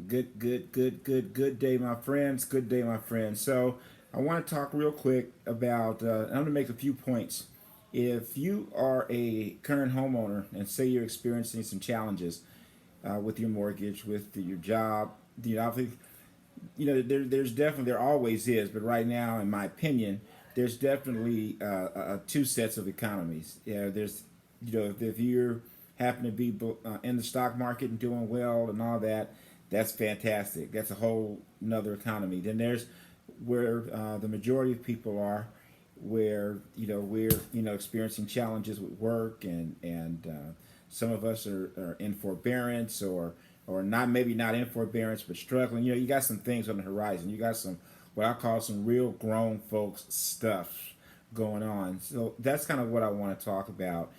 Good day, my friends. Good day, my friends. So, I want to talk real quick about. I'm going to make a few points. If you are a current homeowner and say you're experiencing some challenges with your mortgage, with your job, there's definitely there always is, but right now, in my opinion, there's definitely two sets of economies. Yeah, there's if you're happen to be in the stock market and doing well and all that, that's fantastic. That's a whole another economy. Then there's where the majority of people are, where we're experiencing challenges with work and some of us are in forbearance or not, maybe not in forbearance but struggling. You got some things on the horizon. You got some what I call some real grown folks stuff going on. So that's kind of what I want to talk about.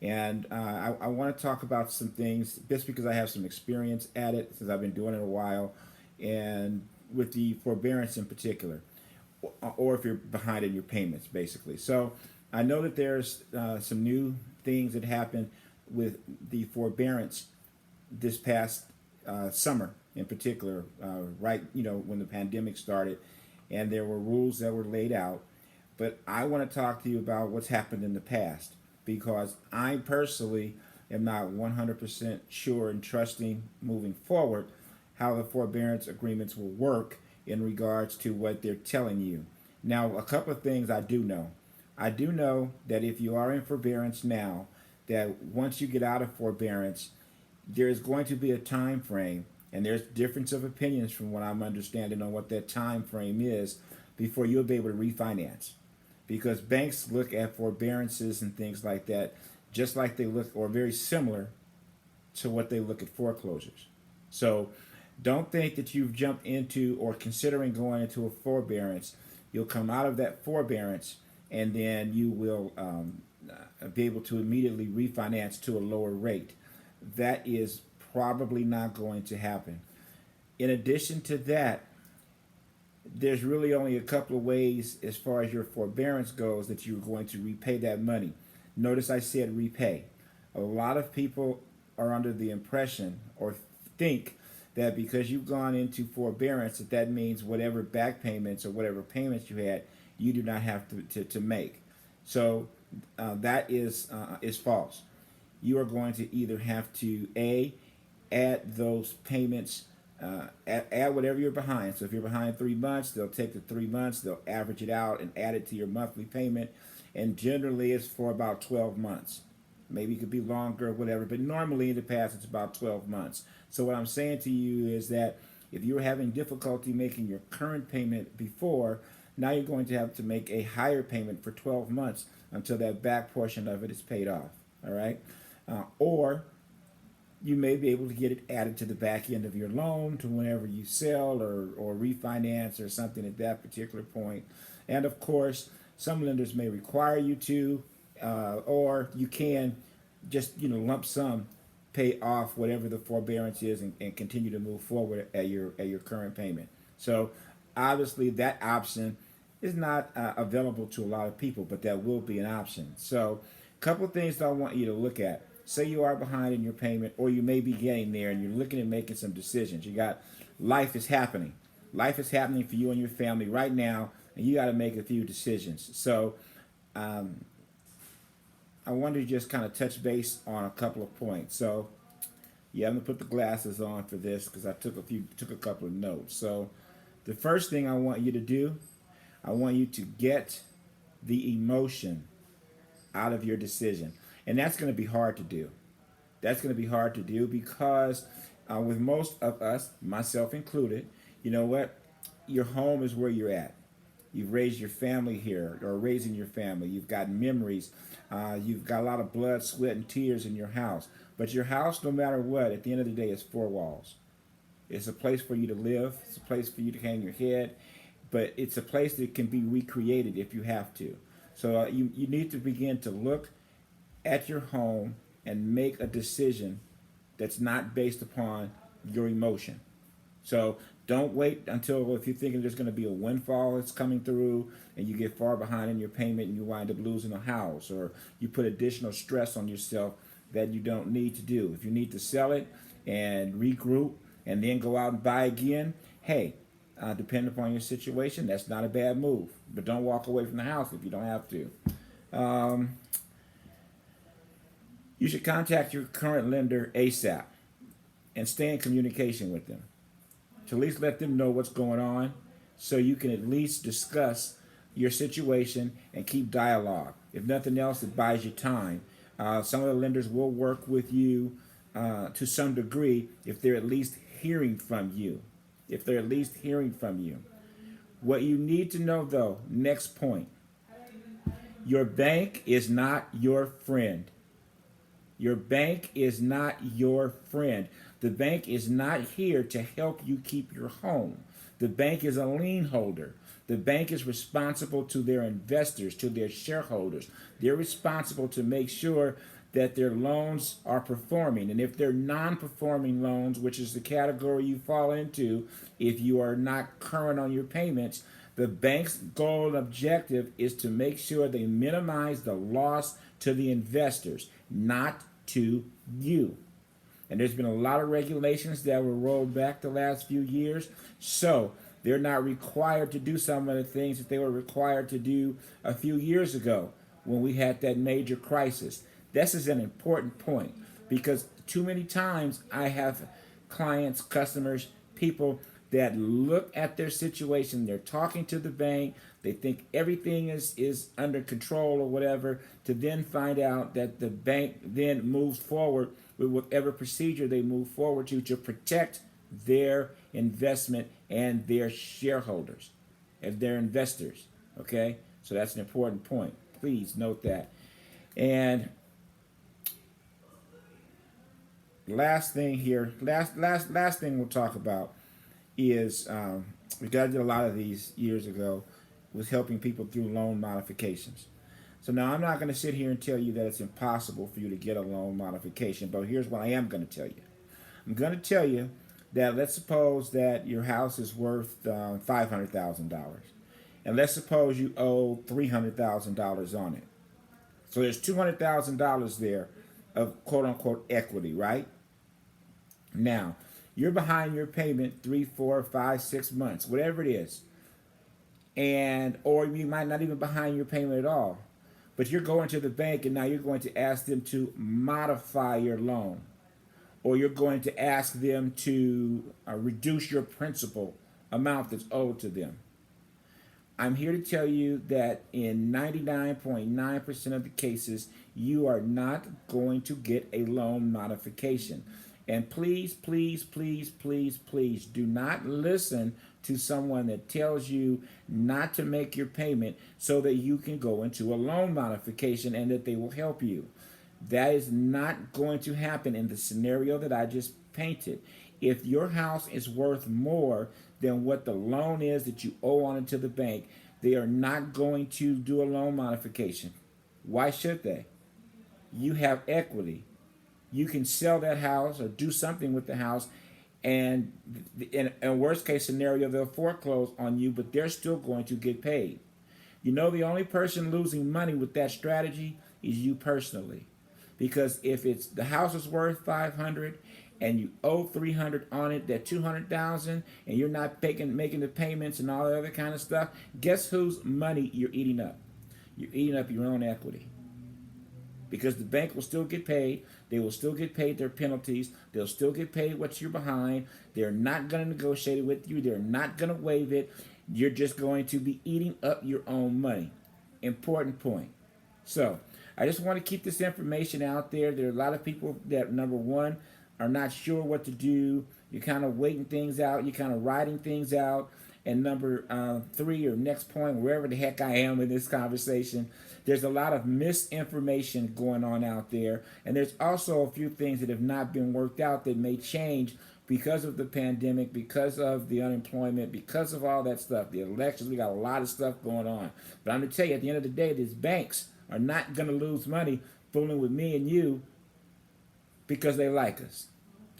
And I want to talk about some things just because I have some experience at it since I've been doing it a while, and with the forbearance in particular, or if you're behind in your payments, basically. So I know that there's some new things that happened with the forbearance this past summer, in particular, right? When the pandemic started, and there were rules that were laid out. But I want to talk to you about what's happened in the past because I personally am not 100% sure and trusting moving forward how the forbearance agreements will work in regards to what they're telling you. Now, a couple of things I do know. I do know that if you are in forbearance now, that once you get out of forbearance, there is going to be a time frame, and there's difference of opinions from what I'm understanding on what that time frame is before you'll be able to refinance. Because banks look at forbearances and things like that just like they look, or very similar to what they look at foreclosures. So don't think that you've jumped into or considering going into a forbearance. You'll come out of that forbearance and then you will be able to immediately refinance to a lower rate. That is probably not going to happen. In addition to that, there's really only a couple of ways as far as your forbearance goes that you're going to repay that money. Notice I said repay. A lot of people are under the impression or think that because you've gone into forbearance that means whatever back payments or whatever payments you had, you do not have to make. So that is false. You are going to either have to add those payments, add whatever you're behind. So if you're behind 3 months, they'll take the 3 months, they'll average it out and add it to your monthly payment, and generally it's for about 12 months. Maybe it could be longer or whatever, but normally in the past it's about 12 months. So what I'm saying to you is that if you're having difficulty making your current payment before, now you're going to have to make a higher payment for 12 months until that back portion of it is paid off. All right? Or you may be able to get it added to the back end of your loan to whenever you sell or refinance or something at that particular point. And of course, some lenders may require you to, or you can just lump sum pay off whatever the forbearance is and continue to move forward at your current payment. So obviously that option is not available to a lot of people, but that will be an option. So a couple of things that I want you to look at. Say you are behind in your payment, or you may be getting there and you're looking at making some decisions. You got life is happening. Life is happening for you and your family right now, and you got to make a few decisions. So I wanted to just kind of touch base on a couple of points. So yeah, I'm gonna put the glasses on for this because I took a couple of notes. So the first thing I want you to do, I want you to get the emotion out of your decision, and that's going to be hard to do. That's going to be hard to do because with most of us, myself included, you know what? Your home is where you're at. You've raised your family here, or raising your family. You've got memories. You've got a lot of blood, sweat, and tears in your house. But your house, no matter what, at the end of the day, is four walls. It's a place for you to live. It's a place for you to hang your head. But it's a place that can be recreated if you have to. So you need to begin to look at your home and make a decision that's not based upon your emotion. So don't wait until if you're thinking there's going to be a windfall that's coming through and you get far behind in your payment and you wind up losing a house, or you put additional stress on yourself that you don't need to do. If you need to sell it and regroup and then go out and buy again, hey, depending upon your situation, that's not a bad move. But don't walk away from the house if you don't have to. Um, you should contact your current lender ASAP and stay in communication with them to at least let them know what's going on so you can at least discuss your situation and keep dialogue. If nothing else, it buys you time. Some of the lenders will work with you to some degree if they're at least hearing from you. If they're at least hearing from you. What you need to know though, next point, your bank is not your friend. Your bank is not your friend. The bank is not here to help you keep your home. The bank is a lien holder. The bank is responsible to their investors, to their shareholders. They're responsible to make sure that their loans are performing. And if they're non-performing loans, which is the category you fall into, if you are not current on your payments, the bank's goal and objective is to make sure they minimize the loss to the investors, not to you. And there's been a lot of regulations that were rolled back the last few years. So they're not required to do some of the things that they were required to do a few years ago when we had that major crisis. This is an important point because too many times I have clients, customers, people that look at their situation, they're talking to the bank, they think everything is under control or whatever, to then find out that the bank then moves forward with whatever procedure they move forward to protect their investment and their shareholders and their investors. Okay? So that's an important point. Please note that. And last thing here, last thing we'll talk about is we did a lot of these years ago, was helping people through loan modifications. So now I'm not going to sit here and tell you that it's impossible for you to get a loan modification, but here's what I am going to tell you. I'm going to tell you that let's suppose that your house is worth $500,000, and let's suppose you owe $300,000 on it. So there's $200,000 there of quote unquote equity, right? Now, you're behind your payment 3, 4, 5, 6 months, whatever it is. And or you might not even behind your payment at all. But you're going to the bank and now you're going to ask them to modify your loan. Or you're going to ask them to reduce your principal amount that's owed to them. I'm here to tell you that in 99.9% of the cases, you are not going to get a loan modification. And please, please, please, please, please do not listen to someone that tells you not to make your payment so that you can go into a loan modification and that they will help you. That is not going to happen in the scenario that I just painted. If your house is worth more than what the loan is that you owe on it to the bank, they are not going to do a loan modification. Why should they? You have equity. You can sell that house or do something with the house, and in a worst case scenario, they'll foreclose on you, but they're still going to get paid. You know, the only person losing money with that strategy is you personally. Because if it's the house is worth 500 and you owe 300 on it, that 200,000, and you're not making the payments and all the other kind of stuff, guess whose money you're eating up? You're eating up your own equity. Because the bank will still get paid. They will still get paid their penalties. They'll still get paid what you're behind. They're not going to negotiate it with you. They're not going to waive it. You're just going to be eating up your own money. Important point. So I just want to keep this information out there. There are a lot of people that, number one, are not sure what to do. You're kind of waiting things out. You're kind of riding things out. And number 3, or next point, wherever the heck I am in this conversation, there's a lot of misinformation going on out there. And there's also a few things that have not been worked out that may change because of the pandemic, because of the unemployment, because of all that stuff. The elections, we got a lot of stuff going on. But I'm going to tell you, at the end of the day, these banks are not going to lose money fooling with me and you because they like us.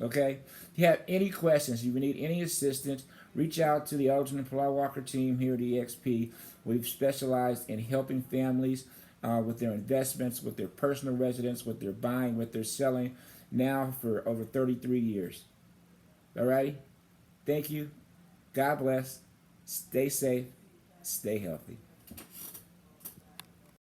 Okay? If you have any questions, if you need any assistance, reach out to the Elgin and Ply Walker team here at EXP. We've specialized in helping families with their investments, with their personal residence, with their buying, with their selling, now for over 33 years. All righty. Thank you. God bless. Stay safe. Stay healthy.